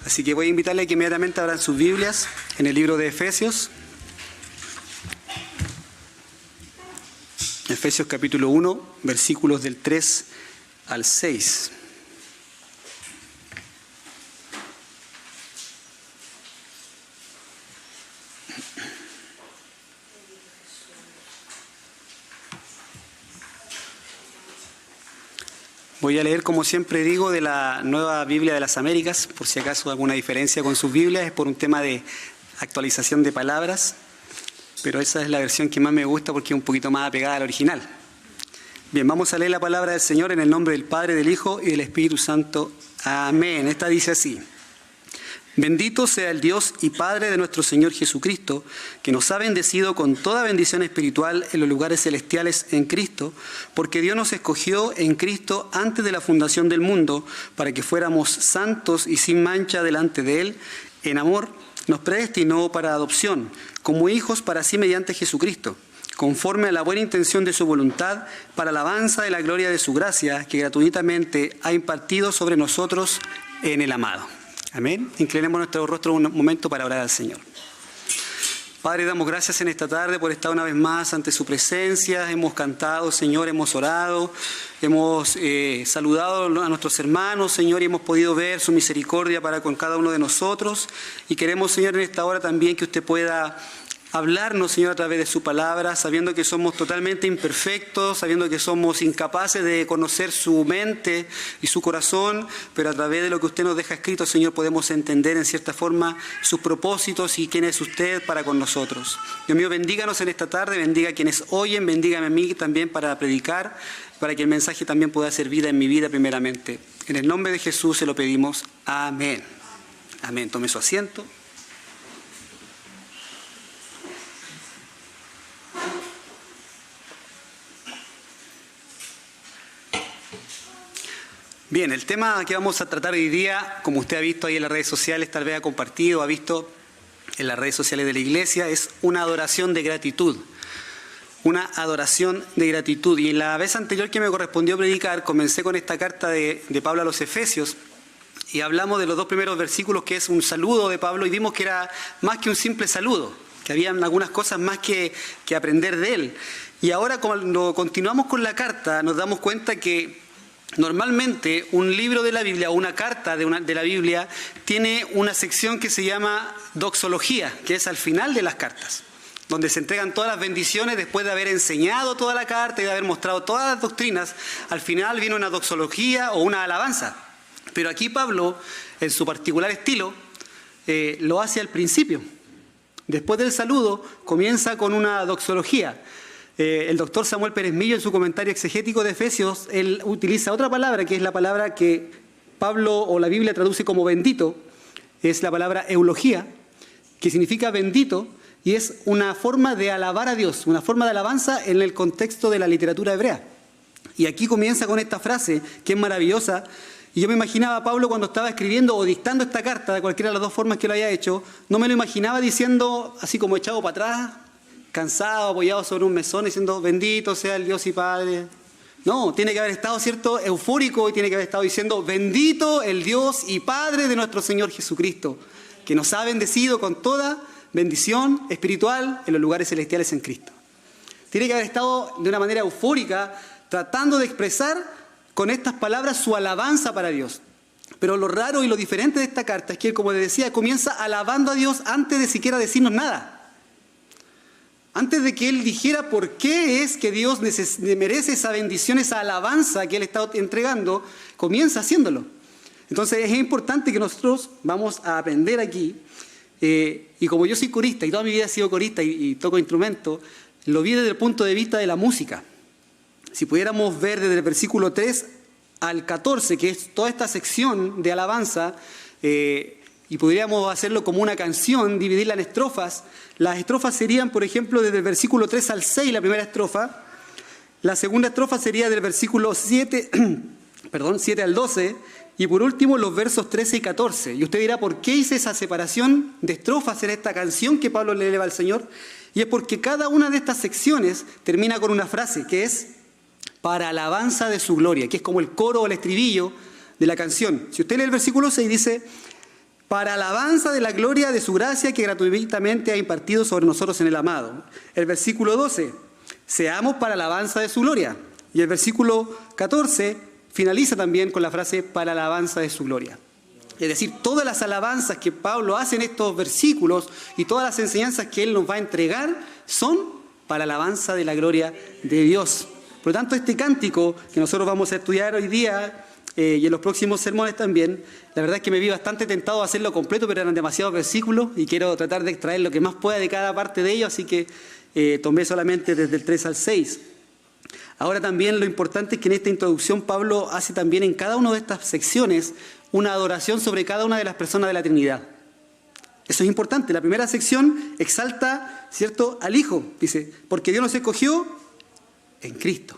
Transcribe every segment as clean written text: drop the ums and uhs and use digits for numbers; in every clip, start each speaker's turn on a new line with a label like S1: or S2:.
S1: Así que voy a invitarle a que inmediatamente abran sus Biblias en el libro de Efesios. Efesios capítulo 1, versículos del 3 al 6. Voy a leer, como siempre digo, de la Nueva Biblia de las Américas, por si acaso alguna diferencia con sus Biblias, es por un tema de actualización de palabras, pero esa es la versión que más me gusta porque es un poquito más apegada al original. Bien, vamos a leer la palabra del Señor en el nombre del Padre, del Hijo y del Espíritu Santo. Amén. Esta dice así: Bendito sea el Dios y Padre de nuestro Señor Jesucristo, que nos ha bendecido con toda bendición espiritual en los lugares celestiales en Cristo, porque Dios nos escogió en Cristo antes de la fundación del mundo, para que fuéramos santos y sin mancha delante de Él. En amor nos predestinó para adopción, como hijos para sí mediante Jesucristo, conforme a la buena intención de su voluntad, para alabanza de la gloria de su gracia, que gratuitamente ha impartido sobre nosotros en el amado. Amén. Inclinemos nuestro rostro un momento para orar al Señor. Padre, damos gracias en esta tarde por estar una vez más ante su presencia. Hemos cantado, Señor, hemos orado, hemos saludado a nuestros hermanos, Señor, y hemos podido ver su misericordia para con cada uno de nosotros. Y queremos, Señor, en esta hora también que usted pueda hablarnos, Señor, a través de su palabra, sabiendo que somos totalmente imperfectos, sabiendo que somos incapaces de conocer su mente y su corazón, pero a través de lo que usted nos deja escrito, Señor, podemos entender en cierta forma sus propósitos y quién es usted para con nosotros. Dios mío, bendíganos en esta tarde, bendiga a quienes oyen, bendígame a mí también para predicar, para que el mensaje también pueda hacer vida en mi vida primeramente. En el nombre de Jesús se lo pedimos. Amén. Amén. Tome su asiento. Bien, el tema que vamos a tratar hoy día, como usted ha visto ahí en las redes sociales, tal vez ha compartido, ha visto en las redes sociales de la iglesia, es una adoración de gratitud. Una adoración de gratitud. Y en la vez anterior que me correspondió predicar, comencé con esta carta de Pablo a los Efesios y hablamos de los dos primeros versículos, que es un saludo de Pablo, y vimos que era más que un simple saludo, que habían algunas cosas más que aprender de él. Y ahora, cuando continuamos con la carta, nos damos cuenta que normalmente un libro de la Biblia o una carta de la Biblia tiene una sección que se llama doxología, que es al final de las cartas, donde se entregan todas las bendiciones después de haber enseñado toda la carta y de haber mostrado todas las doctrinas. Al final viene una doxología o una alabanza. Pero aquí Pablo, en su particular estilo, lo hace al principio. Después del saludo comienza con una doxología. El doctor Samuel Pérez Millo, en su comentario exegético de Efesios, él utiliza otra palabra, que es la palabra que Pablo o la Biblia traduce como bendito, es la palabra eulogía, que significa bendito, y es una forma de alabar a Dios, una forma de alabanza en el contexto de la literatura hebrea. Y aquí comienza con esta frase, que es maravillosa, y yo me imaginaba a Pablo cuando estaba escribiendo o dictando esta carta, de cualquiera de las dos formas que lo haya hecho, no me lo imaginaba diciendo así como echado para atrás, cansado, apoyado sobre un mesón, diciendo bendito sea el Dios y Padre. No, tiene que haber estado, ¿cierto?, eufórico, y tiene que haber estado diciendo bendito el Dios y Padre de nuestro Señor Jesucristo, que nos ha bendecido con toda bendición espiritual en los lugares celestiales en Cristo. Tiene que haber estado de una manera eufórica tratando de expresar con estas palabras su alabanza para Dios. Pero lo raro y lo diferente de esta carta es que, como les decía, comienza alabando a Dios antes de siquiera decirnos nada. Antes de que él dijera por qué es que Dios merece esa bendición, esa alabanza que él está entregando, comienza haciéndolo. Entonces es importante que nosotros vamos a aprender aquí, y como yo soy corista y toda mi vida he sido corista y toco instrumento, lo vi desde el punto de vista de la música. Si pudiéramos ver desde el versículo 3 al 14, que es toda esta sección de alabanza, y podríamos hacerlo como una canción, dividirla en estrofas. Las estrofas serían, por ejemplo, desde el versículo 3 al 6, la primera estrofa. La segunda estrofa sería del versículo 7 al 12. Y por último, los versos 13 y 14. Y usted dirá, ¿por qué hice esa separación de estrofas en esta canción que Pablo le eleva al Señor? Y es porque cada una de estas secciones termina con una frase que es para alabanza de su gloria, que es como el coro o el estribillo de la canción. Si usted lee el versículo 6, dice: para alabanza de la gloria de su gracia que gratuitamente ha impartido sobre nosotros en el amado. El versículo 12, seamos para alabanza de su gloria. Y el versículo 14 finaliza también con la frase para alabanza de su gloria. Es decir, todas las alabanzas que Pablo hace en estos versículos y todas las enseñanzas que él nos va a entregar son para alabanza de la gloria de Dios. Por lo tanto, este cántico que nosotros vamos a estudiar hoy día y en los próximos sermones también, la verdad es que me vi bastante tentado a hacerlo completo, pero eran demasiados versículos y quiero tratar de extraer lo que más pueda de cada parte de ellos, así que tomé solamente desde el 3 al 6. Ahora también lo importante es que en esta introducción Pablo hace también en cada una de estas secciones una adoración sobre cada una de las personas de la Trinidad. Eso es importante. La primera sección exalta, ¿cierto?, al Hijo. Dice, porque Dios nos escogió en Cristo.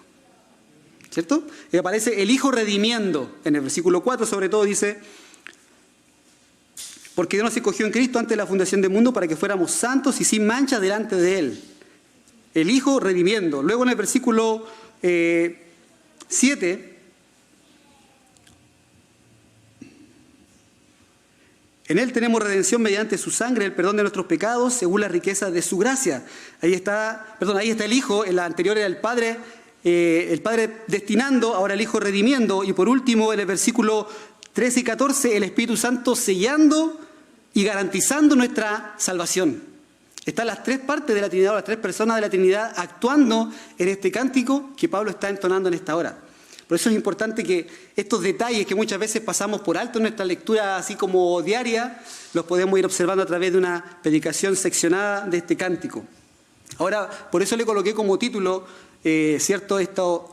S1: ¿Cierto? Y aparece el Hijo redimiendo. En el versículo 4 sobre todo dice, porque Dios nos escogió en Cristo antes de la fundación del mundo para que fuéramos santos y sin mancha delante de Él. El Hijo redimiendo. Luego en el versículo 7, en Él tenemos redención mediante su sangre, el perdón de nuestros pecados, según la riqueza de su gracia. Ahí está el Hijo, en la anterior era el Padre destinando, ahora el Hijo redimiendo, y por último en el versículo 13 y 14, el Espíritu Santo sellando y garantizando nuestra salvación. Están las tres partes de la Trinidad, las tres personas de la Trinidad actuando en este cántico que Pablo está entonando en esta hora. Por eso es importante que estos detalles que muchas veces pasamos por alto en nuestra lectura así como diaria, los podemos ir observando a través de una predicación seccionada de este cántico. Ahora, por eso le coloqué como título,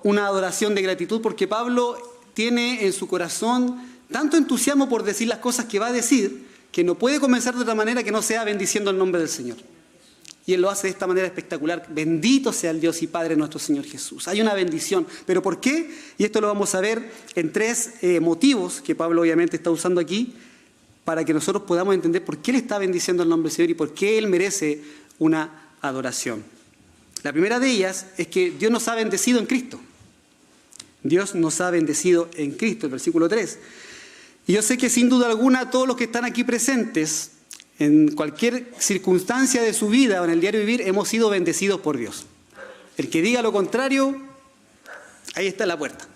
S1: una adoración de gratitud, porque Pablo tiene en su corazón tanto entusiasmo por decir las cosas que va a decir, que no puede comenzar de otra manera que no sea bendiciendo el nombre del Señor. Y Él lo hace de esta manera espectacular. Bendito sea el Dios y Padre nuestro Señor Jesús. Hay una bendición. ¿Pero por qué? Y esto lo vamos a ver en tres motivos que Pablo obviamente está usando aquí para que nosotros podamos entender por qué Él está bendiciendo el nombre del Señor y por qué Él merece una adoración. La primera de ellas es que Dios nos ha bendecido en Cristo. Dios nos ha bendecido en Cristo, el versículo 3. Y yo sé que sin duda alguna todos los que están aquí presentes, en cualquier circunstancia de su vida o en el diario vivir, hemos sido bendecidos por Dios. El que diga lo contrario, ahí está la puerta.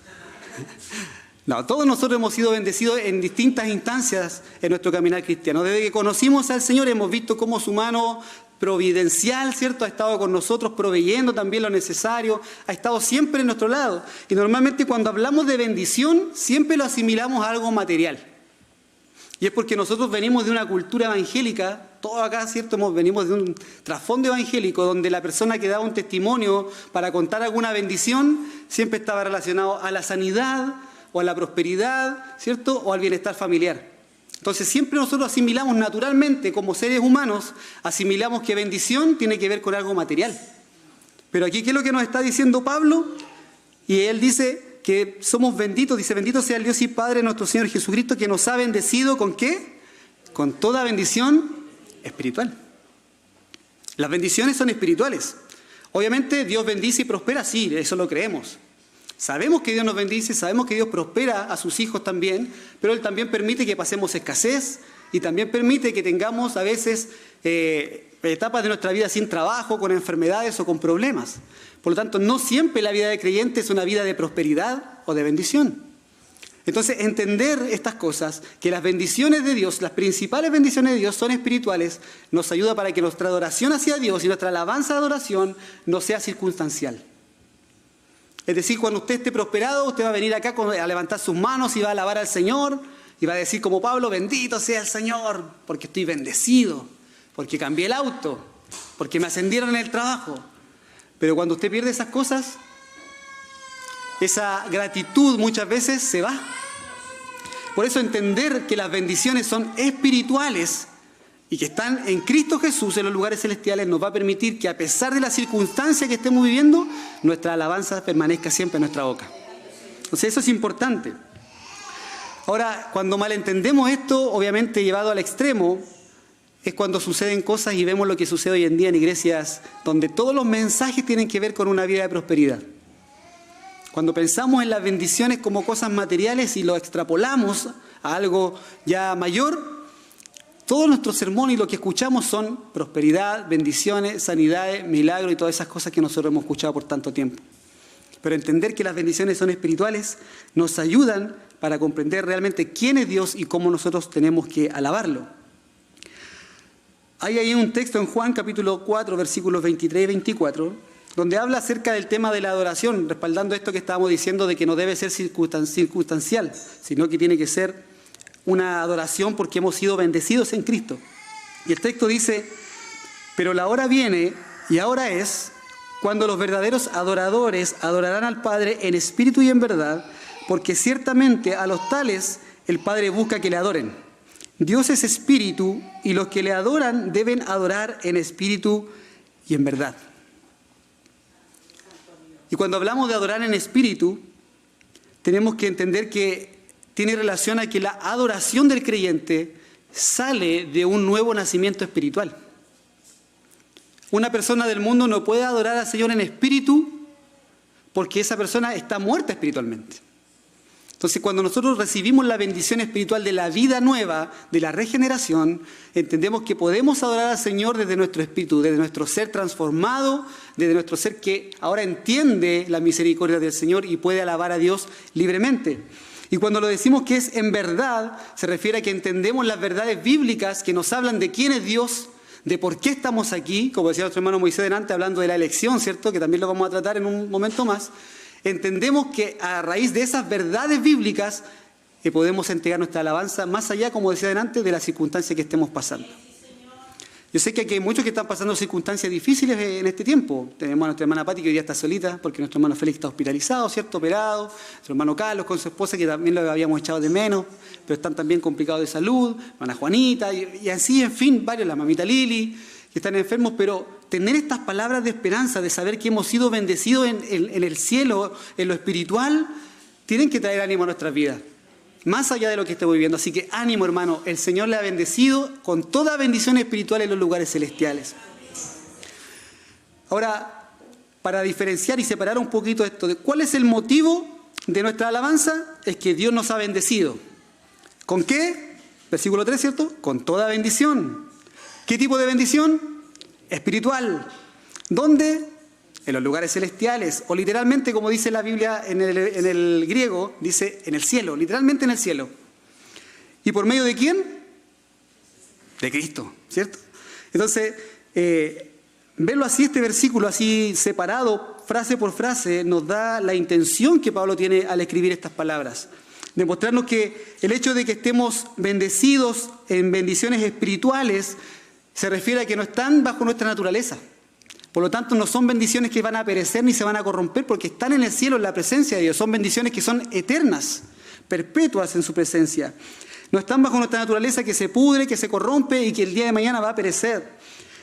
S1: No, todos nosotros hemos sido bendecidos en distintas instancias en nuestro caminar cristiano. Desde que conocimos al Señor hemos visto cómo su mano providencial, ¿cierto?, ha estado con nosotros proveyendo también lo necesario, ha estado siempre en nuestro lado. Y normalmente cuando hablamos de bendición, siempre lo asimilamos a algo material. Y es porque nosotros venimos de una cultura evangélica, todos acá, ¿cierto?, venimos de un trasfondo evangélico donde la persona que daba un testimonio para contar alguna bendición siempre estaba relacionado a la sanidad o a la prosperidad, ¿cierto?, o al bienestar familiar. Entonces siempre nosotros asimilamos naturalmente, como seres humanos, asimilamos que bendición tiene que ver con algo material. Pero aquí, ¿qué es lo que nos está diciendo Pablo? Y él dice que somos benditos, dice, bendito sea el Dios y Padre nuestro Señor Jesucristo, que nos ha bendecido ¿con qué? Con toda bendición espiritual. Las bendiciones son espirituales. Obviamente Dios bendice y prospera, sí, eso lo creemos. Sabemos que Dios nos bendice, sabemos que Dios prospera a sus hijos también, pero Él también permite que pasemos escasez y también permite que tengamos a veces etapas de nuestra vida sin trabajo, con enfermedades o con problemas. Por lo tanto, no siempre la vida de creyente es una vida de prosperidad o de bendición. Entonces, entender estas cosas, que las bendiciones de Dios, las principales bendiciones de Dios son espirituales, nos ayuda para que nuestra adoración hacia Dios y nuestra alabanza de adoración no sea circunstancial. Es decir, cuando usted esté prosperado, usted va a venir acá a levantar sus manos y va a alabar al Señor y va a decir como Pablo, bendito sea el Señor, porque estoy bendecido, porque cambié el auto, porque me ascendieron en el trabajo. Pero cuando usted pierde esas cosas, esa gratitud muchas veces se va. Por eso entender que las bendiciones son espirituales y que están en Cristo Jesús en los lugares celestiales nos va a permitir que a pesar de la circunstancia que estemos viviendo, nuestra alabanza permanezca siempre en nuestra boca. Entonces eso es importante. Ahora, cuando malentendemos esto, obviamente llevado al extremo, es cuando suceden cosas y vemos lo que sucede hoy en día en iglesias donde todos los mensajes tienen que ver con una vida de prosperidad. Cuando pensamos en las bendiciones como cosas materiales y lo extrapolamos a algo ya mayor, Todos nuestros sermones y lo que escuchamos son prosperidad, bendiciones, sanidades, milagros y todas esas cosas que nosotros hemos escuchado por tanto tiempo. Pero entender que las bendiciones son espirituales nos ayudan para comprender realmente quién es Dios y cómo nosotros tenemos que alabarlo. Hay ahí un texto en Juan capítulo 4, versículos 23 y 24, donde habla acerca del tema de la adoración, respaldando esto que estábamos diciendo de que no debe ser circunstancial, sino que tiene que ser una adoración porque hemos sido bendecidos en Cristo. Y el texto dice, pero la hora viene y ahora es cuando los verdaderos adoradores adorarán al Padre en espíritu y en verdad, porque ciertamente a los tales el Padre busca que le adoren. Dios es espíritu y los que le adoran deben adorar en espíritu y en verdad. Y cuando hablamos de adorar en espíritu, tenemos que entender que tiene relación a que la adoración del creyente sale de un nuevo nacimiento espiritual. Una persona del mundo no puede adorar al Señor en espíritu porque esa persona está muerta espiritualmente. Entonces, cuando nosotros recibimos la bendición espiritual de la vida nueva, de la regeneración, entendemos que podemos adorar al Señor desde nuestro espíritu, desde nuestro ser transformado, desde nuestro ser que ahora entiende la misericordia del Señor y puede alabar a Dios libremente. Y cuando lo decimos que es en verdad, se refiere a que entendemos las verdades bíblicas que nos hablan de quién es Dios, de por qué estamos aquí, como decía nuestro hermano Moisés delante, hablando de la elección, ¿cierto? Que también lo vamos a tratar en un momento más. Entendemos que a raíz de esas verdades bíblicas podemos entregar nuestra alabanza más allá, como decía delante, de las circunstancias que estemos pasando. Yo sé que aquí hay muchos que están pasando circunstancias difíciles en este tiempo. Tenemos a nuestra hermana Pati que hoy día está solita porque nuestro hermano Félix está hospitalizado, ¿cierto? Operado. Nuestro hermano Carlos con su esposa que también lo habíamos echado de menos, pero están también complicados de salud. Hermana Juanita y así, en fin, varios, la mamita Lili, que están enfermos, pero tener estas palabras de esperanza, de saber que hemos sido bendecidos en el cielo, en lo espiritual, tienen que traer ánimo a nuestras vidas. Más allá de lo que estemos viviendo. Así que ánimo, hermano. El Señor le ha bendecido con toda bendición espiritual en los lugares celestiales. Ahora, para diferenciar y separar un poquito esto, ¿cuál es el motivo de nuestra alabanza? Es que Dios nos ha bendecido. ¿Con qué? Versículo 3, ¿cierto? Con toda bendición. ¿Qué tipo de bendición? Espiritual. ¿Dónde? En los lugares celestiales, o literalmente, como dice la Biblia en el griego, dice en el cielo, literalmente en el cielo. ¿Y por medio de quién? De Cristo, ¿cierto? Entonces, verlo así, este versículo así separado, frase por frase, nos da la intención que Pablo tiene al escribir estas palabras. Demostrarnos que el hecho de que estemos bendecidos en bendiciones espirituales se refiere a que no están bajo nuestra naturaleza. Por lo tanto, no son bendiciones que van a perecer ni se van a corromper porque están en el cielo, en la presencia de Dios. Son bendiciones que son eternas, perpetuas en su presencia. No están bajo nuestra naturaleza que se pudre, que se corrompe y que el día de mañana va a perecer.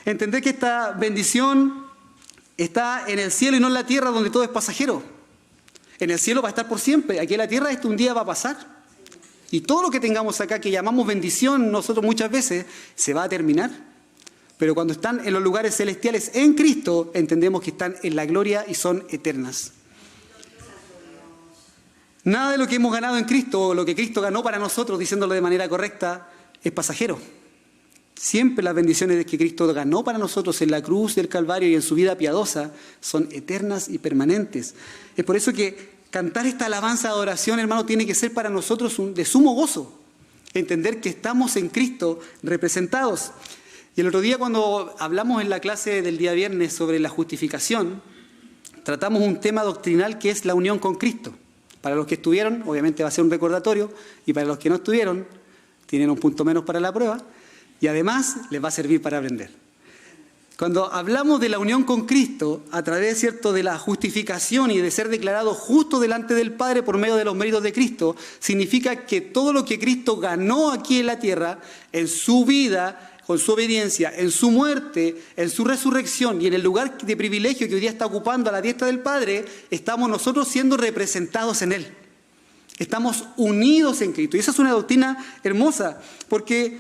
S1: Entender que esta bendición está en el cielo y no en la tierra donde todo es pasajero. En el cielo va a estar por siempre. Aquí en la tierra esto un día va a pasar. Y todo lo que tengamos acá que llamamos bendición nosotros muchas veces se va a terminar. Pero cuando están en los lugares celestiales en Cristo, entendemos que están en la gloria y son eternas. Nada de lo que hemos ganado en Cristo, o lo que Cristo ganó para nosotros, diciéndolo de manera correcta, es pasajero. Siempre las bendiciones que Cristo ganó para nosotros en la cruz del Calvario y en su vida piadosa son eternas y permanentes. Es por eso que cantar esta alabanza de adoración, hermano, tiene que ser para nosotros de sumo gozo. Entender que estamos en Cristo representados. Y el otro día cuando hablamos en la clase del día viernes sobre la justificación, tratamos un tema doctrinal que es la unión con Cristo. Para los que estuvieron, obviamente va a ser un recordatorio, y para los que no estuvieron, tienen un punto menos para la prueba, y además les va a servir para aprender. Cuando hablamos de la unión con Cristo, a través, ¿cierto?, de la justificación y de ser declarado justo delante del Padre por medio de los méritos de Cristo, significa que todo lo que Cristo ganó aquí en la tierra, en su vida, con su obediencia, en su muerte, en su resurrección y en el lugar de privilegio que hoy día está ocupando a la diestra del Padre, estamos nosotros siendo representados en Él. Estamos unidos en Cristo. Y esa es una doctrina hermosa, porque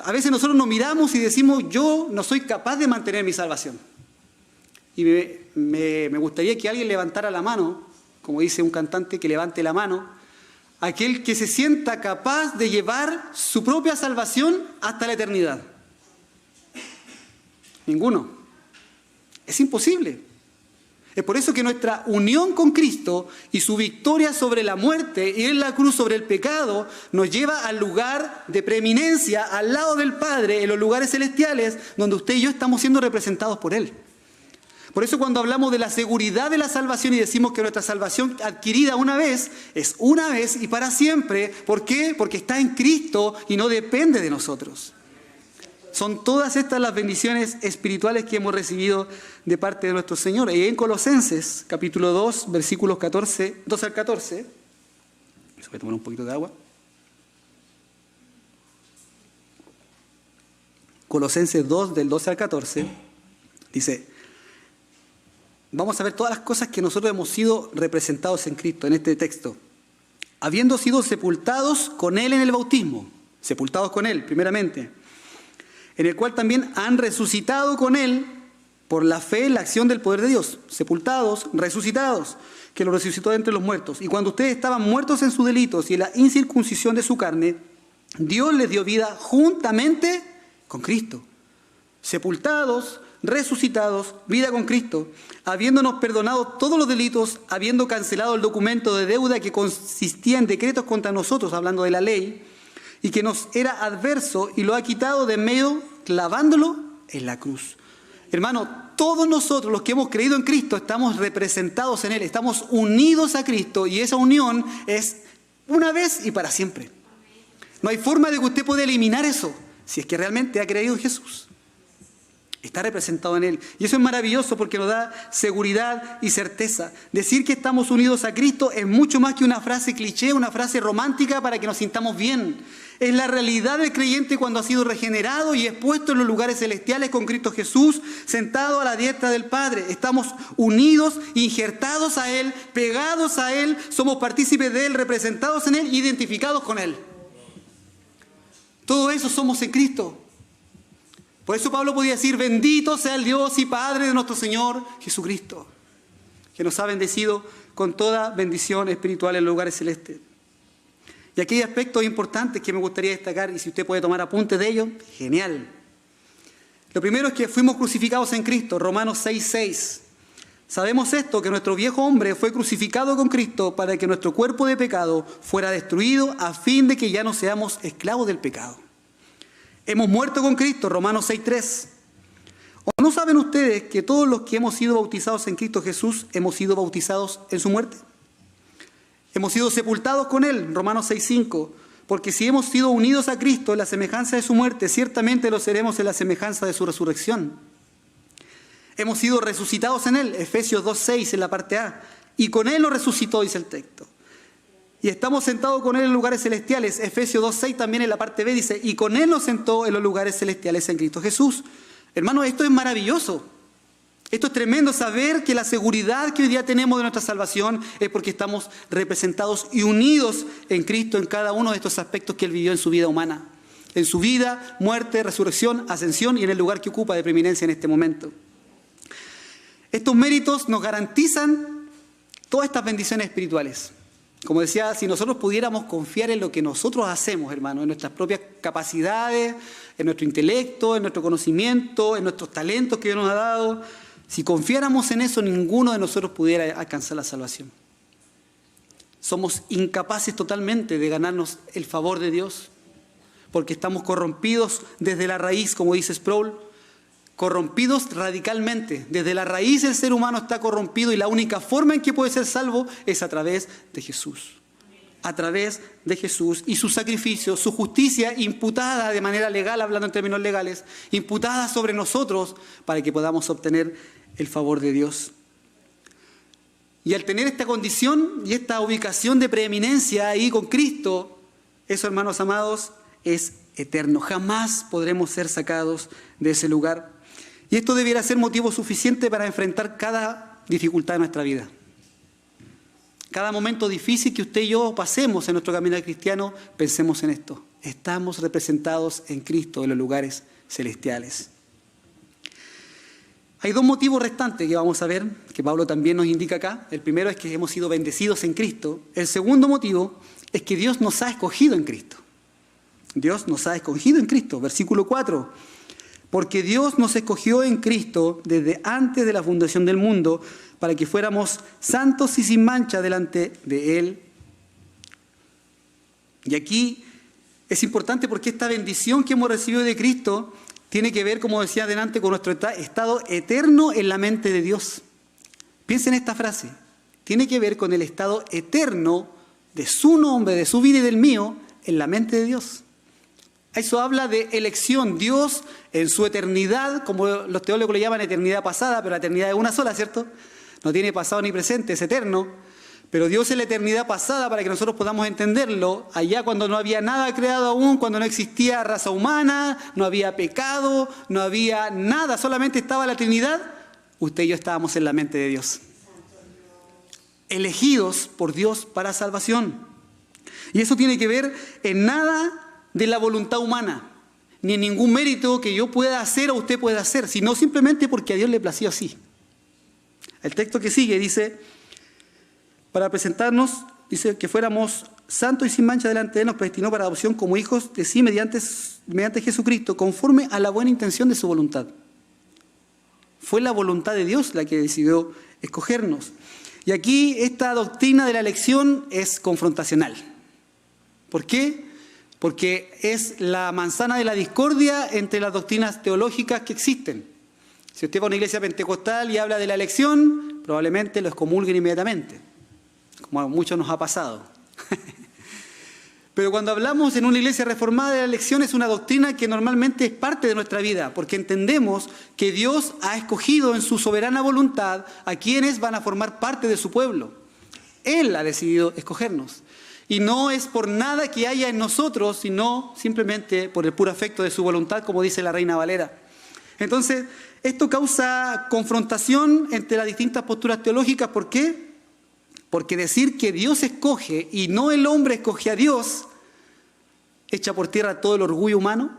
S1: a veces nosotros nos miramos y decimos, yo no soy capaz de mantener mi salvación. Y me gustaría que alguien levantara la mano, como dice un cantante, que levante la mano, aquel que se sienta capaz de llevar su propia salvación hasta la eternidad? Ninguno. Es imposible. Es por eso que nuestra unión con Cristo y su victoria sobre la muerte y en la cruz sobre el pecado nos lleva al lugar de preeminencia, al lado del Padre, en los lugares celestiales, donde usted y yo estamos siendo representados por Él. Por eso cuando hablamos de la seguridad de la salvación y decimos que nuestra salvación adquirida una vez, es una vez y para siempre. ¿Por qué? Porque está en Cristo y no depende de nosotros. Son todas estas las bendiciones espirituales que hemos recibido de parte de nuestro Señor. Y en Colosenses, capítulo 2, versículos 2 al 14. Voy a tomar un poquito de agua. Colosenses 2, del 12 al 14, dice: vamos a ver todas las cosas que nosotros hemos sido representados en Cristo, en este texto. Habiendo sido sepultados con Él en el bautismo, sepultados con Él, primeramente, en el cual también han resucitado con Él por la fe en la acción del poder de Dios. Sepultados, resucitados, que lo resucitó de entre los muertos. Y cuando ustedes estaban muertos en sus delitos y en la incircuncisión de su carne, Dios les dio vida juntamente con Cristo. Sepultados, resucitados, vida con Cristo, habiéndonos perdonado todos los delitos, habiendo cancelado el documento de deuda que consistía en decretos contra nosotros, hablando de la ley, y que nos era adverso, y lo ha quitado de en medio, clavándolo en la cruz. Hermano, todos nosotros los que hemos creído en Cristo estamos representados en Él, estamos unidos a Cristo, y esa unión es una vez y para siempre. No hay forma de que usted pueda eliminar eso, si es que realmente ha creído en Jesús. Está representado en Él. Y eso es maravilloso porque nos da seguridad y certeza. Decir que estamos unidos a Cristo es mucho más que una frase cliché, una frase romántica para que nos sintamos bien. Es la realidad del creyente cuando ha sido regenerado y expuesto en los lugares celestiales con Cristo Jesús, sentado a la diestra del Padre. Estamos unidos, injertados a Él, pegados a Él, somos partícipes de Él, representados en Él, identificados con Él. Todo eso somos en Cristo. Por eso Pablo podía decir: bendito sea el Dios y Padre de nuestro Señor Jesucristo, que nos ha bendecido con toda bendición espiritual en los lugares celestes. Y aquí hay aspectos importantes que me gustaría destacar, y si usted puede tomar apuntes de ellos, genial. Lo primero es que fuimos crucificados en Cristo, Romanos 6:6. Sabemos esto, que nuestro viejo hombre fue crucificado con Cristo para que nuestro cuerpo de pecado fuera destruido a fin de que ya no seamos esclavos del pecado. Hemos muerto con Cristo, Romanos 6:3. ¿O no saben ustedes que todos los que hemos sido bautizados en Cristo Jesús hemos sido bautizados en su muerte? Hemos sido sepultados con Él, Romanos 6:5. Porque si hemos sido unidos a Cristo en la semejanza de su muerte, ciertamente lo seremos en la semejanza de su resurrección. Hemos sido resucitados en Él, Efesios 2:6 en la parte A. Y con Él lo resucitó, dice el texto. Y estamos sentados con Él en lugares celestiales. Efesios 2:6 también en la parte B dice: y con Él nos sentó en los lugares celestiales en Cristo Jesús. Hermano, esto es maravilloso. Esto es tremendo, saber que la seguridad que hoy día tenemos de nuestra salvación es porque estamos representados y unidos en Cristo en cada uno de estos aspectos que Él vivió en su vida humana. En su vida, muerte, resurrección, ascensión y en el lugar que ocupa de preeminencia en este momento. Estos méritos nos garantizan todas estas bendiciones espirituales. Como decía, si nosotros pudiéramos confiar en lo que nosotros hacemos, hermano, en nuestras propias capacidades, en nuestro intelecto, en nuestro conocimiento, en nuestros talentos que Dios nos ha dado, si confiáramos en eso, ninguno de nosotros pudiera alcanzar la salvación. Somos incapaces totalmente de ganarnos el favor de Dios, porque estamos corrompidos desde la raíz, como dice Sproul, corrompidos radicalmente. Desde la raíz el ser humano está corrompido y la única forma en que puede ser salvo es a través de Jesús. A través de Jesús y su sacrificio, su justicia imputada de manera legal, hablando en términos legales, imputada sobre nosotros para que podamos obtener el favor de Dios. Y al tener esta condición y esta ubicación de preeminencia ahí con Cristo, eso, hermanos amados, es eterno. Jamás podremos ser sacados de ese lugar. Y esto debiera ser motivo suficiente para enfrentar cada dificultad de nuestra vida. Cada momento difícil que usted y yo pasemos en nuestro camino cristiano, pensemos en esto. Estamos representados en Cristo en los lugares celestiales. Hay dos motivos restantes que vamos a ver, que Pablo también nos indica acá. El primero es que hemos sido bendecidos en Cristo. El segundo motivo es que Dios nos ha escogido en Cristo. Dios nos ha escogido en Cristo. Versículo 4. Porque Dios nos escogió en Cristo desde antes de la fundación del mundo para que fuéramos santos y sin mancha delante de Él. Y aquí es importante porque esta bendición que hemos recibido de Cristo tiene que ver, como decía adelante, con nuestro estado eterno en la mente de Dios. Piensen en esta frase. Tiene que ver con el estado eterno de su nombre, de su vida y del mío en la mente de Dios. Eso habla de elección. Dios en su eternidad, como los teólogos le llaman eternidad pasada, pero la eternidad es una sola, ¿cierto? No tiene pasado ni presente, es eterno. Pero Dios en la eternidad pasada, para que nosotros podamos entenderlo, allá cuando no había nada creado aún, cuando no existía raza humana, no había pecado, no había nada, solamente estaba la Trinidad, usted y yo estábamos en la mente de Dios. Elegidos por Dios para salvación. Y eso tiene que ver en nada de la voluntad humana, ni en ningún mérito que yo pueda hacer o usted pueda hacer, sino simplemente porque a Dios le plació así. El texto que sigue dice, para presentarnos, dice que fuéramos santos y sin mancha delante de Él, nos predestinó para adopción como hijos de sí mediante Jesucristo, conforme a la buena intención de su voluntad. Fue la voluntad de Dios la que decidió escogernos. Y aquí esta doctrina de la elección es confrontacional. ¿Por qué? Porque es la manzana de la discordia entre las doctrinas teológicas que existen. Si usted va a una iglesia pentecostal y habla de la elección, probablemente lo excomulguen inmediatamente, como a muchos nos ha pasado. Pero cuando hablamos en una iglesia reformada de la elección, es una doctrina que normalmente es parte de nuestra vida, porque entendemos que Dios ha escogido en su soberana voluntad a quienes van a formar parte de su pueblo. Él ha decidido escogernos. Y no es por nada que haya en nosotros, sino simplemente por el puro afecto de su voluntad, como dice la Reina Valera. Entonces, esto causa confrontación entre las distintas posturas teológicas. ¿Por qué? Porque decir que Dios escoge y no el hombre escoge a Dios, echa por tierra todo el orgullo humano,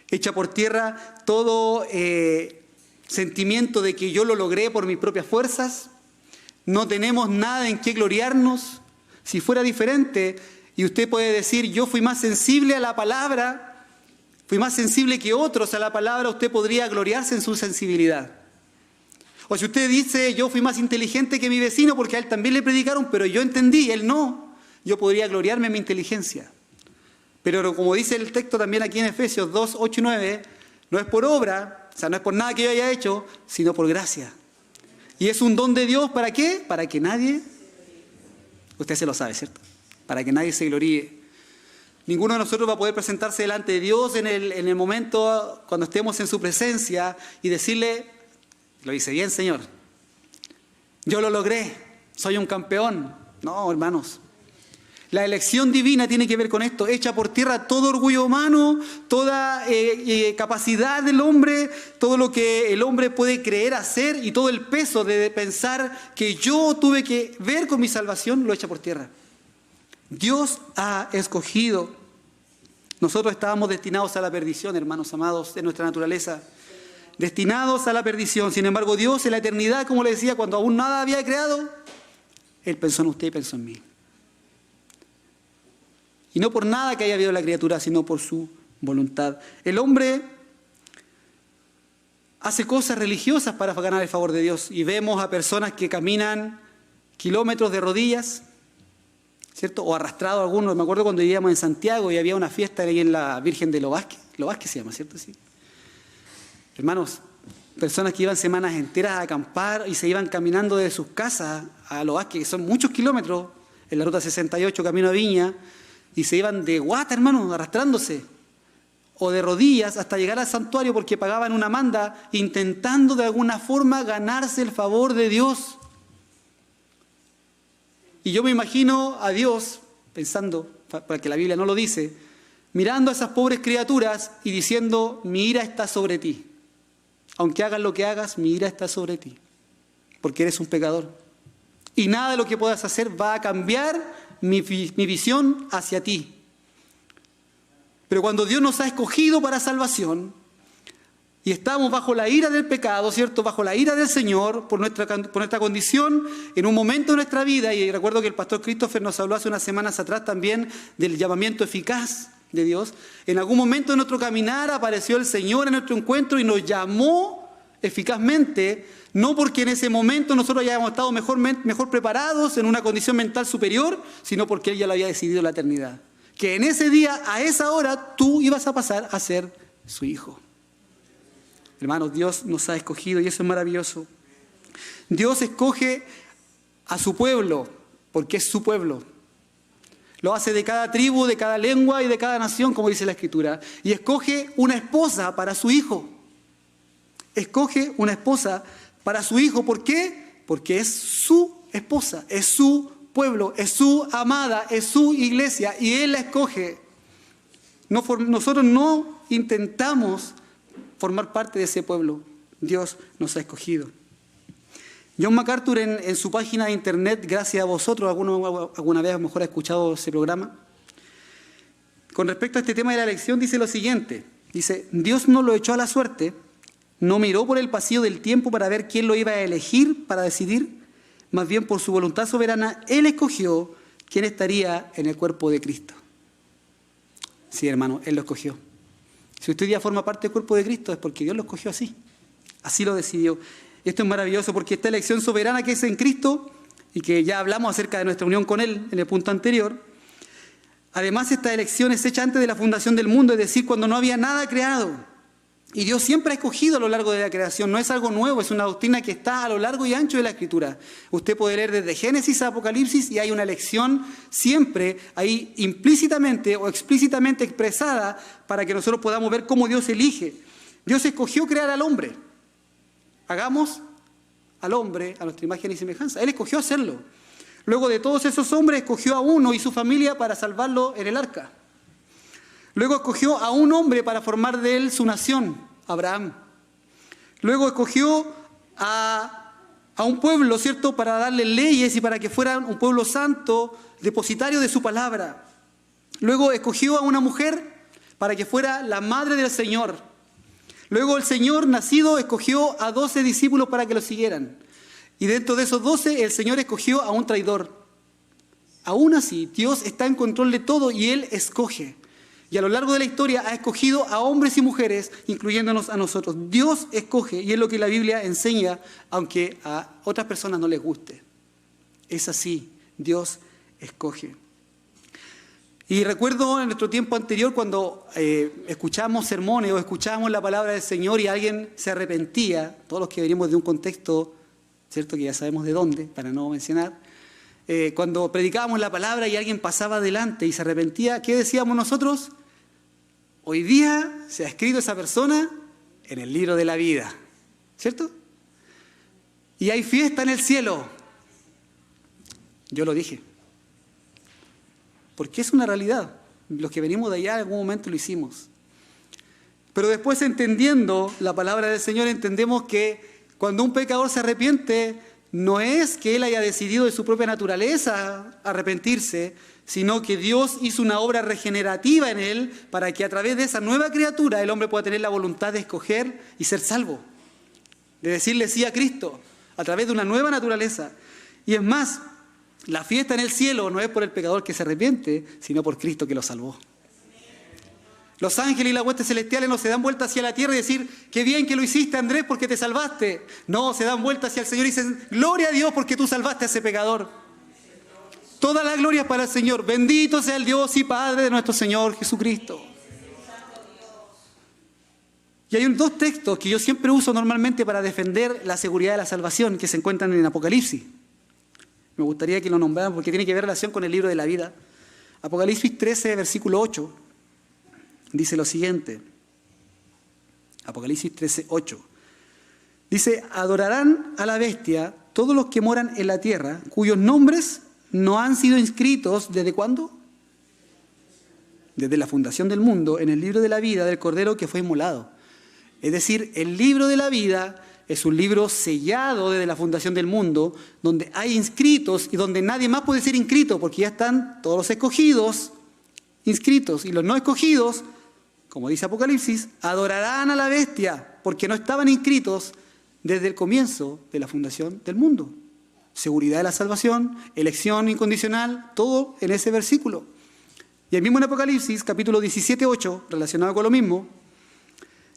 S1: echa por tierra todo sentimiento de que yo lo logré por mis propias fuerzas, no tenemos nada en qué gloriarnos. Si fuera diferente, y usted puede decir, yo fui más sensible a la palabra, fui más sensible que otros a la palabra, usted podría gloriarse en su sensibilidad. O si usted dice, yo fui más inteligente que mi vecino porque a él también le predicaron, pero yo entendí, él no, yo podría gloriarme en mi inteligencia. Pero como dice el texto también aquí en Efesios 2, 8 y 9, no es por obra, o sea, no es por nada que yo haya hecho, sino por gracia. Y es un don de Dios, ¿para qué? Para que nadie... Usted se lo sabe, ¿cierto? Para que nadie se gloríe. Ninguno de nosotros va a poder presentarse delante de Dios en el momento cuando estemos en su presencia y decirle, lo hice bien, Señor. Yo lo logré, soy un campeón. No, hermanos. La elección divina tiene que ver con esto. Echa por tierra todo orgullo humano, toda capacidad del hombre, todo lo que el hombre puede creer hacer y todo el peso de pensar que yo tuve que ver con mi salvación, lo echa por tierra. Dios ha escogido. Nosotros estábamos destinados a la perdición, hermanos amados, de nuestra naturaleza. Destinados a la perdición. Sin embargo, Dios en la eternidad, como le decía, cuando aún nada había creado, Él pensó en usted y pensó en mí. Y no por nada que haya habido la criatura, sino por su voluntad. El hombre hace cosas religiosas para ganar el favor de Dios. Y vemos a personas que caminan kilómetros de rodillas, ¿cierto? O arrastrados algunos. Me acuerdo cuando vivíamos en Santiago y había una fiesta ahí en la Virgen de Lo Vázquez. Lo Vázquez se llama, ¿cierto? Sí. Hermanos, personas que iban semanas enteras a acampar y se iban caminando de sus casas a Lo Vázquez, que son muchos kilómetros, en la ruta 68, camino a Viña, y se iban de guata, hermanos, arrastrándose, o de rodillas hasta llegar al santuario porque pagaban una manda, intentando de alguna forma ganarse el favor de Dios. Y yo me imagino a Dios, pensando, para que la Biblia no lo dice, mirando a esas pobres criaturas y diciendo, mi ira está sobre ti. Aunque hagas lo que hagas, mi ira está sobre ti, porque eres un pecador. Y nada de lo que puedas hacer va a cambiar mi visión hacia ti. Pero cuando Dios nos ha escogido para salvación, y estamos bajo la ira del pecado, ¿cierto? Bajo la ira del Señor por nuestra condición en un momento de nuestra vida. Y recuerdo que el pastor Christopher nos habló hace unas semanas atrás también del llamamiento eficaz de Dios. En algún momento de nuestro caminar apareció el Señor en nuestro encuentro y nos llamó eficazmente, no porque en ese momento nosotros hayamos estado mejor preparados en una condición mental superior, sino porque Él ya lo había decidido en la eternidad. Que en ese día, a esa hora, tú ibas a pasar a ser su hijo. Hermanos, Dios nos ha escogido y eso es maravilloso. Dios escoge a su pueblo porque es su pueblo. Lo hace de cada tribu, de cada lengua y de cada nación, como dice la Escritura. Y escoge una esposa para su hijo. Escoge una esposa para su hijo. ¿Por qué? Porque es su esposa, es su pueblo, es su amada, es su iglesia y Él la escoge. Nosotros no intentamos formar parte de ese pueblo. Dios nos ha escogido. John MacArthur en su página de internet, gracias a vosotros, alguna vez a lo mejor ha escuchado ese programa, con respecto a este tema de la elección dice lo siguiente, dice, Dios no lo echó a la suerte, no miró por el pasillo del tiempo para ver quién lo iba a elegir para decidir, más bien por su voluntad soberana, Él escogió quién estaría en el cuerpo de Cristo. Sí, hermano, Él lo escogió. Si usted ya forma parte del cuerpo de Cristo es porque Dios lo escogió así. Así lo decidió. Esto es maravilloso porque esta elección soberana que es en Cristo y que ya hablamos acerca de nuestra unión con Él en el punto anterior, además esta elección es hecha antes de la fundación del mundo, es decir, cuando no había nada creado. Y Dios siempre ha escogido a lo largo de la creación, no es algo nuevo, es una doctrina que está a lo largo y ancho de la Escritura. Usted puede leer desde Génesis a Apocalipsis y hay una elección siempre ahí implícitamente o explícitamente expresada para que nosotros podamos ver cómo Dios elige. Dios escogió crear al hombre. Hagamos al hombre a nuestra imagen y semejanza. Él escogió hacerlo. Luego de todos esos hombres escogió a uno y su familia para salvarlo en el arca. Luego escogió a un hombre para formar de él su nación, Abraham. Luego escogió a un pueblo, ¿cierto?, para darle leyes y para que fueran un pueblo santo, depositario de su palabra. Luego escogió a una mujer para que fuera la madre del Señor. Luego el Señor nacido escogió a 12 discípulos para que lo siguieran. Y dentro de esos 12 el Señor escogió a un traidor. Aún así, Dios está en control de todo y Él escoge. Y a lo largo de la historia ha escogido a hombres y mujeres, incluyéndonos a nosotros. Dios escoge, y es lo que la Biblia enseña, aunque a otras personas no les guste. Es así, Dios escoge. Y recuerdo en nuestro tiempo anterior cuando escuchamos sermones o escuchábamos la palabra del Señor y alguien se arrepentía, todos los que venimos de un contexto, ¿cierto?, que ya sabemos de dónde, para no mencionar, cuando predicábamos la palabra y alguien pasaba adelante y se arrepentía, ¿qué decíamos nosotros? Hoy día se ha escrito esa persona en el libro de la vida, ¿cierto? Y hay fiesta en el cielo. Yo lo dije. Porque es una realidad. Los que venimos de allá en algún momento lo hicimos. Pero después, entendiendo la palabra del Señor, entendemos que cuando un pecador se arrepiente, no es que él haya decidido de su propia naturaleza arrepentirse, sino que Dios hizo una obra regenerativa en él para que a través de esa nueva criatura el hombre pueda tener la voluntad de escoger y ser salvo. De decirle sí a Cristo a través de una nueva naturaleza. Y es más, la fiesta en el cielo no es por el pecador que se arrepiente, sino por Cristo que lo salvó. Los ángeles y las huestes celestiales no se dan vuelta hacia la tierra y decir, qué bien que lo hiciste, Andrés, porque te salvaste. No, se dan vuelta hacia el Señor y dicen, gloria a Dios porque tú salvaste a ese pecador. Toda la gloria es para el Señor. Bendito sea el Dios y Padre de nuestro Señor Jesucristo. Y hay dos textos que yo siempre uso normalmente para defender la seguridad de la salvación que se encuentran en Apocalipsis. Me gustaría que lo nombraran porque tiene que ver relación con el libro de la vida. Apocalipsis 13, versículo 8. Dice lo siguiente. Apocalipsis 13, 8. Dice, adorarán a la bestia todos los que moran en la tierra, cuyos nombres no han sido inscritos, ¿desde cuándo? Desde la fundación del mundo, en el libro de la vida del Cordero que fue inmolado. Es decir, el libro de la vida es un libro sellado desde la fundación del mundo, donde hay inscritos y donde nadie más puede ser inscrito, porque ya están todos los escogidos inscritos y los no escogidos como dice Apocalipsis, adorarán a la bestia, porque no estaban inscritos desde el comienzo de la fundación del mundo. Seguridad de la salvación, elección incondicional, todo en ese versículo. Y el mismo en Apocalipsis, capítulo 17:8, relacionado con lo mismo,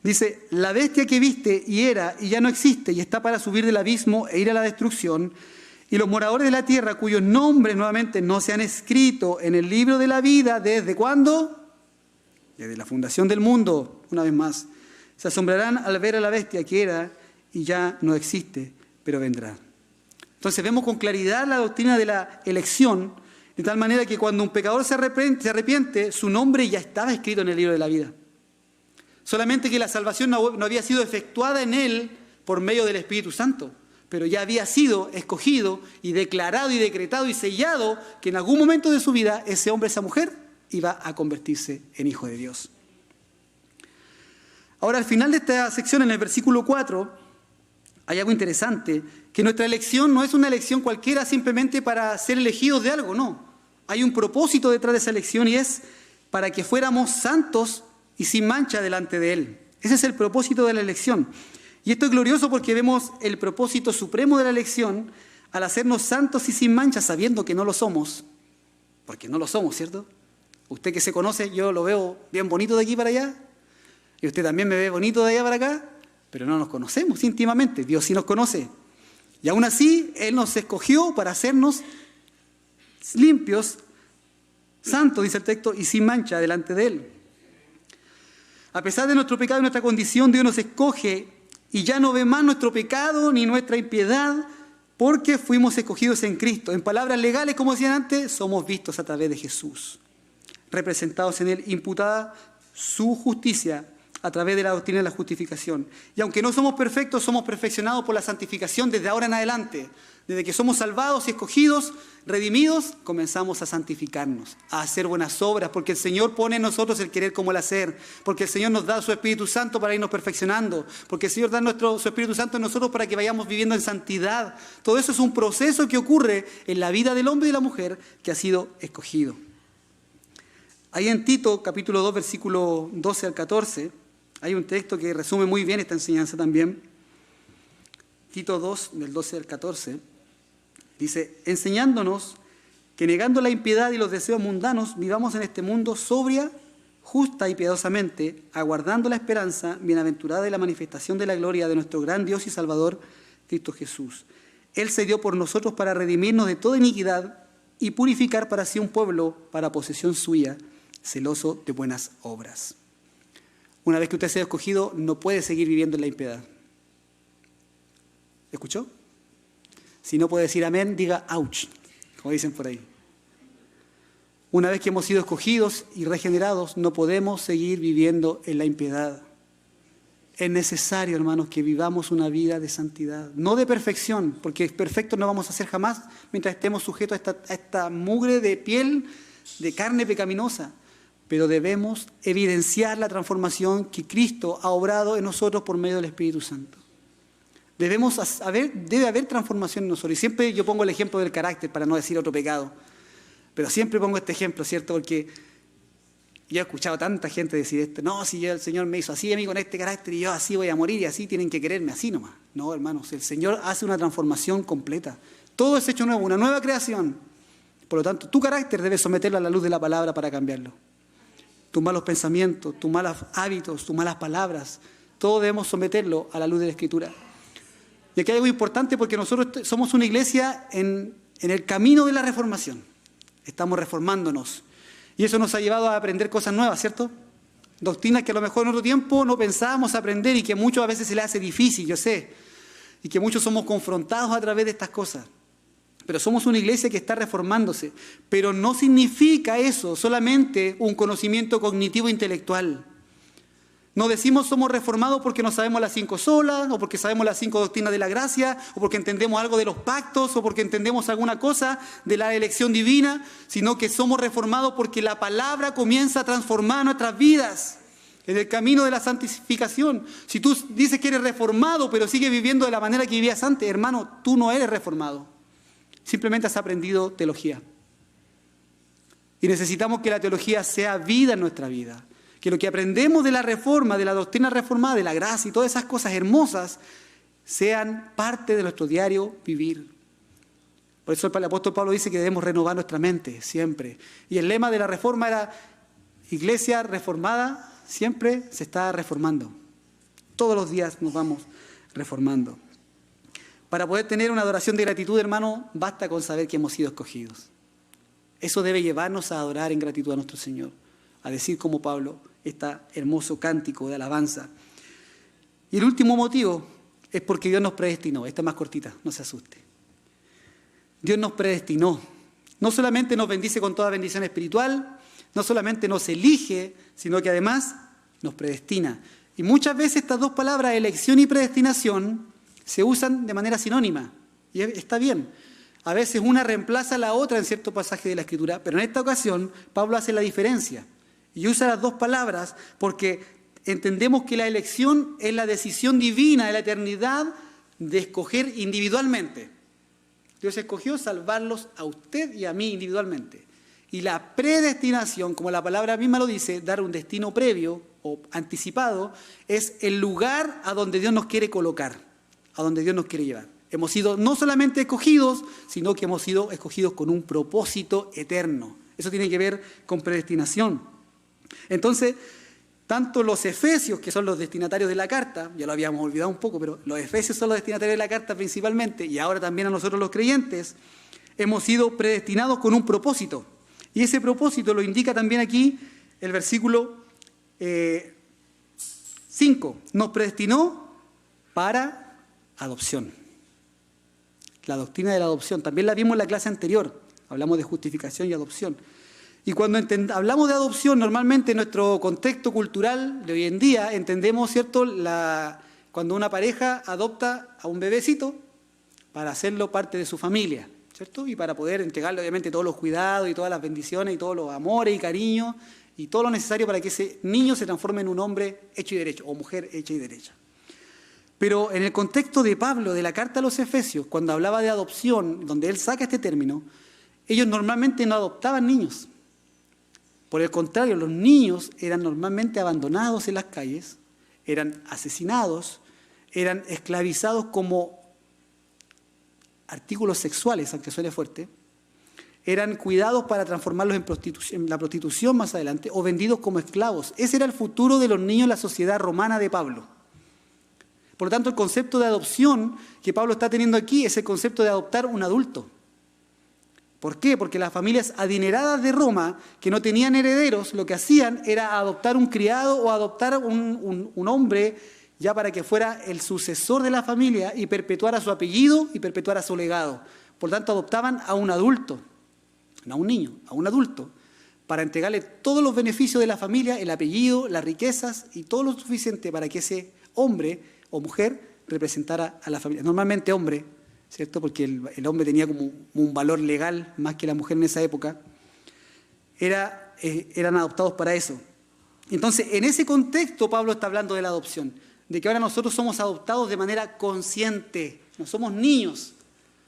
S1: dice, la bestia que viste y era y ya no existe y está para subir del abismo e ir a la destrucción, y los moradores de la tierra cuyos nombres nuevamente no se han escrito en el libro de la vida, ¿desde cuándo? Desde la fundación del mundo, una vez más. Se asombrarán al ver a la bestia que era y ya no existe, pero vendrá. Entonces vemos con claridad la doctrina de la elección, de tal manera que cuando un pecador se arrepiente, su nombre ya estaba escrito en el libro de la vida. Solamente que la salvación no había sido efectuada en él por medio del Espíritu Santo, pero ya había sido escogido y declarado y decretado y sellado que en algún momento de su vida ese hombre, esa mujer, iba a convertirse en hijo de Dios. Ahora, al final de esta sección, en el versículo 4, hay algo interesante, que nuestra elección no es una elección cualquiera simplemente para ser elegidos de algo, no. Hay un propósito detrás de esa elección y es para que fuéramos santos y sin mancha delante de Él. Ese es el propósito de la elección. Y esto es glorioso porque vemos el propósito supremo de la elección al hacernos santos y sin mancha, sabiendo que no lo somos, porque no lo somos, ¿cierto? Usted que se conoce, yo lo veo bien bonito de aquí para allá, y usted también me ve bonito de allá para acá, pero no nos conocemos íntimamente, Dios sí nos conoce. Y aún así, Él nos escogió para hacernos limpios, santos, dice el texto, y sin mancha delante de Él. A pesar de nuestro pecado y nuestra condición, Dios nos escoge y ya no ve más nuestro pecado ni nuestra impiedad porque fuimos escogidos en Cristo. En palabras legales, como decían antes, somos vistos a través de Jesús, representados en Él, imputada su justicia a través de la doctrina de la justificación. Y aunque no somos perfectos, somos perfeccionados por la santificación desde ahora en adelante. Desde que somos salvados y escogidos, redimidos, comenzamos a santificarnos, a hacer buenas obras, porque el Señor pone en nosotros el querer como el hacer, porque el Señor nos da su Espíritu Santo para irnos perfeccionando, porque el Señor da su Espíritu Santo en nosotros para que vayamos viviendo en santidad. Todo eso es un proceso que ocurre en la vida del hombre y de la mujer que ha sido escogido. Ahí en Tito, capítulo 2, versículo 12 al 14, hay un texto que resume muy bien esta enseñanza también. Tito 2, del 12 al 14, dice, enseñándonos que negando la impiedad y los deseos mundanos, vivamos en este mundo sobria, justa y piadosamente, aguardando la esperanza bienaventurada de la manifestación de la gloria de nuestro gran Dios y Salvador, Cristo Jesús. Él se dio por nosotros para redimirnos de toda iniquidad y purificar para sí un pueblo para posesión suya, celoso de buenas obras. Una vez que usted sea escogido, no puede seguir viviendo en la impiedad. ¿Escuchó? Si no puede decir amén, diga ouch, como dicen por ahí. Una vez que hemos sido escogidos y regenerados, no podemos seguir viviendo en la impiedad. Es necesario, hermanos, que vivamos una vida de santidad, no de perfección, porque perfectos no vamos a ser jamás mientras estemos sujetos a esta mugre de piel, de carne pecaminosa. Pero debemos evidenciar la transformación que Cristo ha obrado en nosotros por medio del Espíritu Santo. Debe haber transformación en nosotros. Y siempre yo pongo el ejemplo del carácter para no decir otro pecado. Pero siempre pongo este ejemplo, ¿cierto? Porque yo he escuchado a tanta gente decir esto. No, si el Señor me hizo así a mí con este carácter y yo así voy a morir y así tienen que quererme, así nomás. No, hermanos, el Señor hace una transformación completa. Todo es hecho nuevo, una nueva creación. Por lo tanto, tu carácter debe someterlo a la luz de la palabra para cambiarlo. Tus malos pensamientos, tus malos hábitos, tus malas palabras, todo debemos someterlo a la luz de la Escritura. Y aquí hay algo importante porque nosotros somos una iglesia en el camino de la reformación. Estamos reformándonos. Y eso nos ha llevado a aprender cosas nuevas, ¿cierto? Doctrinas que a lo mejor en otro tiempo no pensábamos aprender y que muchos a veces se les hace difícil, yo sé. Y que muchos somos confrontados a través de estas cosas. Pero somos una iglesia que está reformándose. Pero no significa eso solamente un conocimiento cognitivo intelectual. No decimos somos reformados porque no sabemos las 5 solas, o porque sabemos las 5 doctrinas de la gracia, o porque entendemos algo de los pactos, o porque entendemos alguna cosa de la elección divina, sino que somos reformados porque la palabra comienza a transformar nuestras vidas en el camino de la santificación. Si tú dices que eres reformado, pero sigues viviendo de la manera que vivías antes, hermano, tú no eres reformado. Simplemente has aprendido teología. Y necesitamos que la teología sea vida en nuestra vida. Que lo que aprendemos de la reforma, de la doctrina reformada, de la gracia y todas esas cosas hermosas, sean parte de nuestro diario vivir. Por eso el apóstol Pablo dice que debemos renovar nuestra mente siempre. Y el lema de la reforma era: iglesia reformada siempre se está reformando. Todos los días nos vamos reformando. Para poder tener una adoración de gratitud, hermano, basta con saber que hemos sido escogidos. Eso debe llevarnos a adorar en gratitud a nuestro Señor, a decir como Pablo este hermoso cántico de alabanza. Y el último motivo es porque Dios nos predestinó. Esta es más cortita, no se asuste. Dios nos predestinó. No solamente nos bendice con toda bendición espiritual, no solamente nos elige, sino que además nos predestina. Y muchas veces estas dos palabras, elección y predestinación, se usan de manera sinónima. Y está bien. A veces una reemplaza a la otra en cierto pasaje de la Escritura, pero en esta ocasión Pablo hace la diferencia. Y usa las dos palabras porque entendemos que la elección es la decisión divina de la eternidad de escoger individualmente. Dios escogió salvarlos a usted y a mí individualmente. Y la predestinación, como la palabra misma lo dice, dar un destino previo o anticipado, es el lugar a donde Dios nos quiere colocar, a donde Dios nos quiere llevar. Hemos sido no solamente escogidos, sino que hemos sido escogidos con un propósito eterno. Eso tiene que ver con predestinación. Entonces, tanto los efesios, que son los destinatarios de la carta, ya lo habíamos olvidado un poco, pero los efesios son los destinatarios de la carta principalmente, y ahora también a nosotros los creyentes, hemos sido predestinados con un propósito. Y ese propósito lo indica también aquí el versículo 5. Nos predestinó para adopción. La doctrina de la adopción, también la vimos en la clase anterior, hablamos de justificación y adopción. Y cuando hablamos de adopción, normalmente en nuestro contexto cultural de hoy en día, entendemos, ¿cierto?, cuando una pareja adopta a un bebecito para hacerlo parte de su familia, ¿cierto? Y para poder entregarle, obviamente, todos los cuidados y todas las bendiciones y todos los amores y cariños y todo lo necesario para que ese niño se transforme en un hombre hecho y derecho, o mujer hecha y derecha. Pero en el contexto de Pablo, de la carta a los Efesios, cuando hablaba de adopción, donde él saca este término, ellos normalmente no adoptaban niños. Por el contrario, los niños eran normalmente abandonados en las calles, eran asesinados, eran esclavizados como artículos sexuales, aunque suene fuerte, eran cuidados para transformarlos en la prostitución más adelante, o vendidos como esclavos. Ese era el futuro de los niños en la sociedad romana de Pablo. Por lo tanto, el concepto de adopción que Pablo está teniendo aquí es el concepto de adoptar un adulto. ¿Por qué? Porque las familias adineradas de Roma, que no tenían herederos, lo que hacían era adoptar un criado o adoptar un hombre ya para que fuera el sucesor de la familia y perpetuara su apellido y perpetuara su legado. Por lo tanto, adoptaban a un adulto, no a un niño, a un adulto, para entregarle todos los beneficios de la familia, el apellido, las riquezas y todo lo suficiente para que ese hombre o mujer representara a la familia. Normalmente hombre, ¿cierto? Porque el hombre tenía como un valor legal más que la mujer en esa época. Eran adoptados para eso. Entonces, en ese contexto, Pablo está hablando de la adopción, de que ahora nosotros somos adoptados de manera consciente, no somos niños,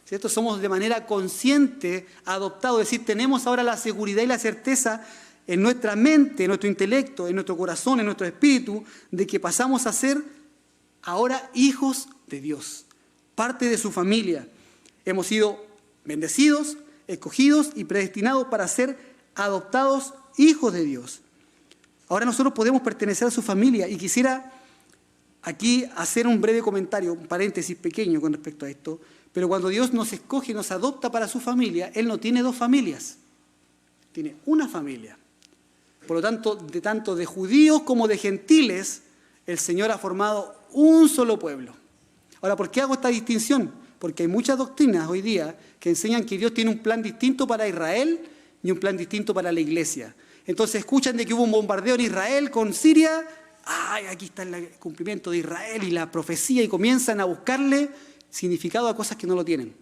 S1: ¿cierto? Somos de manera consciente adoptados, es decir, tenemos ahora la seguridad y la certeza en nuestra mente, en nuestro intelecto, en nuestro corazón, en nuestro espíritu, de que pasamos a ser ahora hijos de Dios, parte de su familia. Hemos sido bendecidos, escogidos y predestinados para ser adoptados hijos de Dios. Ahora nosotros podemos pertenecer a su familia y quisiera aquí hacer un breve comentario, un paréntesis pequeño con respecto a esto, pero cuando Dios nos escoge y nos adopta para su familia, Él no tiene dos familias, tiene una familia. Por lo tanto de judíos como de gentiles, el Señor ha formado un solo pueblo. Ahora, ¿por qué hago esta distinción? Porque hay muchas doctrinas hoy día que enseñan que Dios tiene un plan distinto para Israel y un plan distinto para la iglesia. Entonces escuchan de que hubo un bombardeo en Israel con Siria, ¡ay, aquí está el cumplimiento de Israel y la profecía! Y comienzan a buscarle significado a cosas que no lo tienen.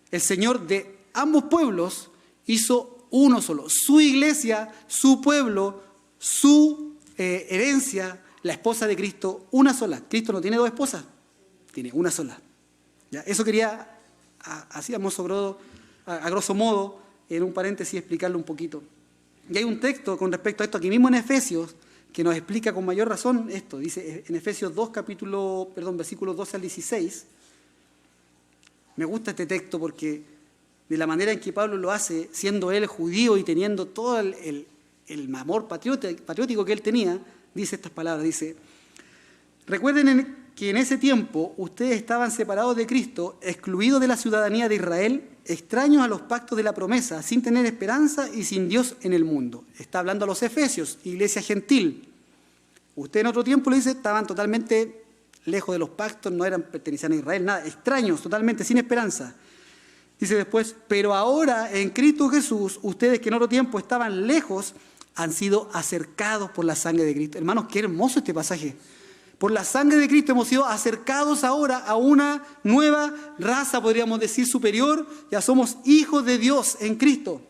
S1: El Señor de ambos pueblos hizo uno solo. Su iglesia, su pueblo, su herencia, la esposa de Cristo, una sola. Cristo no tiene dos esposas, tiene una sola. ¿Ya? Eso quería, así a grosso modo, en un paréntesis, explicarlo un poquito. Y hay un texto con respecto a esto aquí mismo en Efesios, que nos explica con mayor razón esto. Dice en Efesios 2, versículos 12 al 16. Me gusta este texto porque de la manera en que Pablo lo hace, siendo él judío y teniendo todo el amor patriótico que él tenía, dice estas palabras, dice: recuerden que en ese tiempo ustedes estaban separados de Cristo, excluidos de la ciudadanía de Israel, extraños a los pactos de la promesa, sin tener esperanza y sin Dios en el mundo. Está hablando a los efesios, iglesia gentil. Ustedes en otro tiempo, le dice, estaban totalmente lejos de los pactos, no pertenecían a Israel, nada, extraños, totalmente sin esperanza. Dice después: pero ahora en Cristo Jesús, ustedes que en otro tiempo estaban lejos, han sido acercados por la sangre de Cristo. Hermanos, qué hermoso este pasaje. Por la sangre de Cristo hemos sido acercados ahora a una nueva raza, podríamos decir, superior. Ya somos hijos de Dios en Cristo.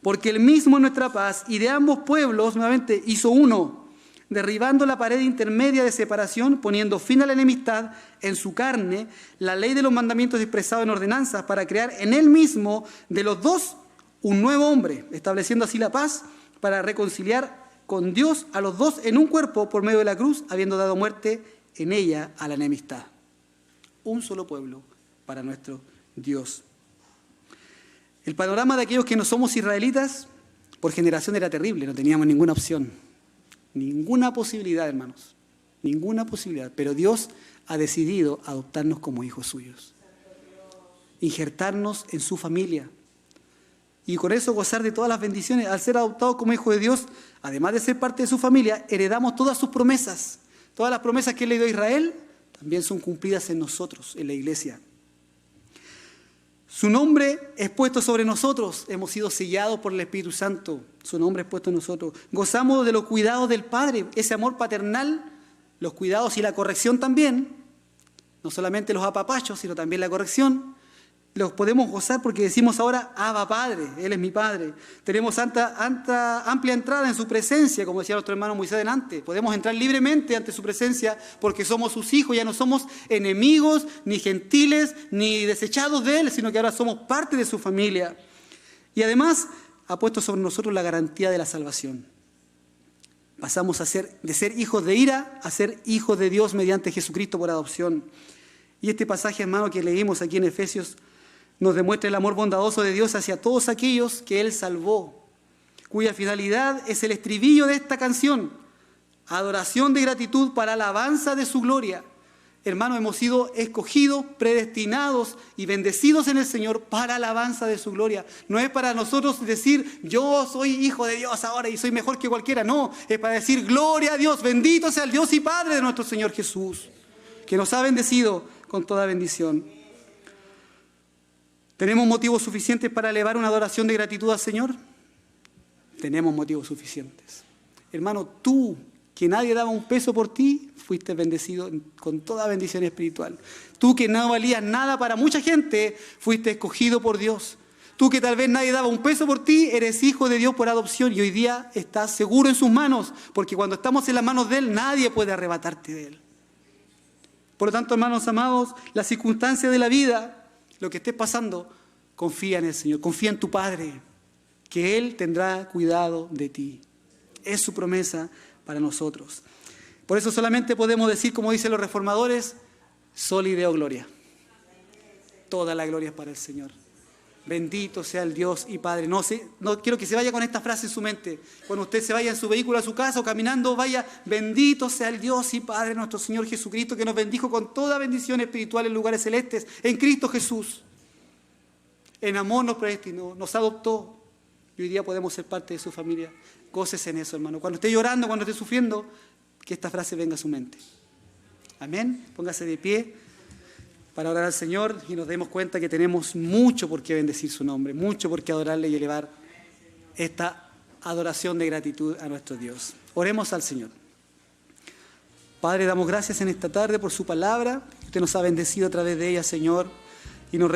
S1: Porque Él mismo es nuestra paz y de ambos pueblos, nuevamente, hizo uno, derribando la pared intermedia de separación, poniendo fin a la enemistad en su carne, la ley de los mandamientos expresados en ordenanzas, para crear en Él mismo de los dos un nuevo hombre, estableciendo así la paz para reconciliar con Dios a los dos en un cuerpo por medio de la cruz, habiendo dado muerte en ella a la enemistad. Un solo pueblo para nuestro Dios. El panorama de aquellos que no somos israelitas por generación era terrible, no teníamos ninguna opción, ninguna posibilidad, hermanos, ninguna posibilidad. Pero Dios ha decidido adoptarnos como hijos suyos, injertarnos en su familia. Y con eso gozar de todas las bendiciones. Al ser adoptados como hijos de Dios, además de ser parte de su familia, heredamos todas sus promesas. Todas las promesas que Él le dio a Israel también son cumplidas en nosotros, en la iglesia. Su nombre es puesto sobre nosotros. Hemos sido sellados por el Espíritu Santo. Su nombre es puesto en nosotros. Gozamos de los cuidados del Padre, ese amor paternal, los cuidados y la corrección también. No solamente los apapachos, sino también la corrección. Los podemos gozar porque decimos ahora: Abba Padre, Él es mi Padre. Tenemos amplia entrada en su presencia, como decía nuestro hermano Moisés delante. Podemos entrar libremente ante su presencia porque somos sus hijos, ya no somos enemigos, ni gentiles, ni desechados de Él, sino que ahora somos parte de su familia. Y además ha puesto sobre nosotros la garantía de la salvación. Pasamos de ser hijos de ira a ser hijos de Dios mediante Jesucristo por adopción. Y este pasaje, hermano, que leímos aquí en Efesios, nos demuestra el amor bondadoso de Dios hacia todos aquellos que Él salvó, cuya finalidad es el estribillo de esta canción: adoración de gratitud para alabanza de su gloria. Hermanos, hemos sido escogidos, predestinados y bendecidos en el Señor para alabanza de su gloria. No es para nosotros decir: yo soy hijo de Dios ahora y soy mejor que cualquiera. No, es para decir: gloria a Dios, bendito sea el Dios y Padre de nuestro Señor Jesús, que nos ha bendecido con toda bendición. ¿Tenemos motivos suficientes para elevar una adoración de gratitud al Señor? Tenemos motivos suficientes. Hermano, tú, que nadie daba un peso por ti, fuiste bendecido con toda bendición espiritual. Tú, que no valías nada para mucha gente, fuiste escogido por Dios. Tú, que tal vez nadie daba un peso por ti, eres hijo de Dios por adopción y hoy día estás seguro en sus manos, porque cuando estamos en las manos de Él, nadie puede arrebatarte de Él. Por lo tanto, hermanos amados, las circunstancias de la vida, lo que estés pasando, confía en el Señor, confía en tu Padre, que Él tendrá cuidado de ti. Es su promesa para nosotros. Por eso solamente podemos decir, como dicen los reformadores: soli Deo gloria. Toda la gloria es para el Señor. Bendito sea el Dios y Padre. No quiero que se vaya con esta frase en su mente. Cuando usted se vaya en su vehículo a su casa o caminando, vaya: bendito sea el Dios y Padre nuestro Señor Jesucristo, que nos bendijo con toda bendición espiritual en lugares celestes, en Cristo Jesús. En amor nos predestinó, nos adoptó y hoy día podemos ser parte de su familia. Gócese en eso, hermano. Cuando esté llorando, cuando esté sufriendo, que esta frase venga a su mente. Amén. Póngase de pie para orar al Señor y nos demos cuenta que tenemos mucho por qué bendecir su nombre, mucho por qué adorarle y elevar esta adoración de gratitud a nuestro Dios. Oremos al Señor. Padre, damos gracias en esta tarde por su palabra. Usted nos ha bendecido a través de ella, Señor, y nos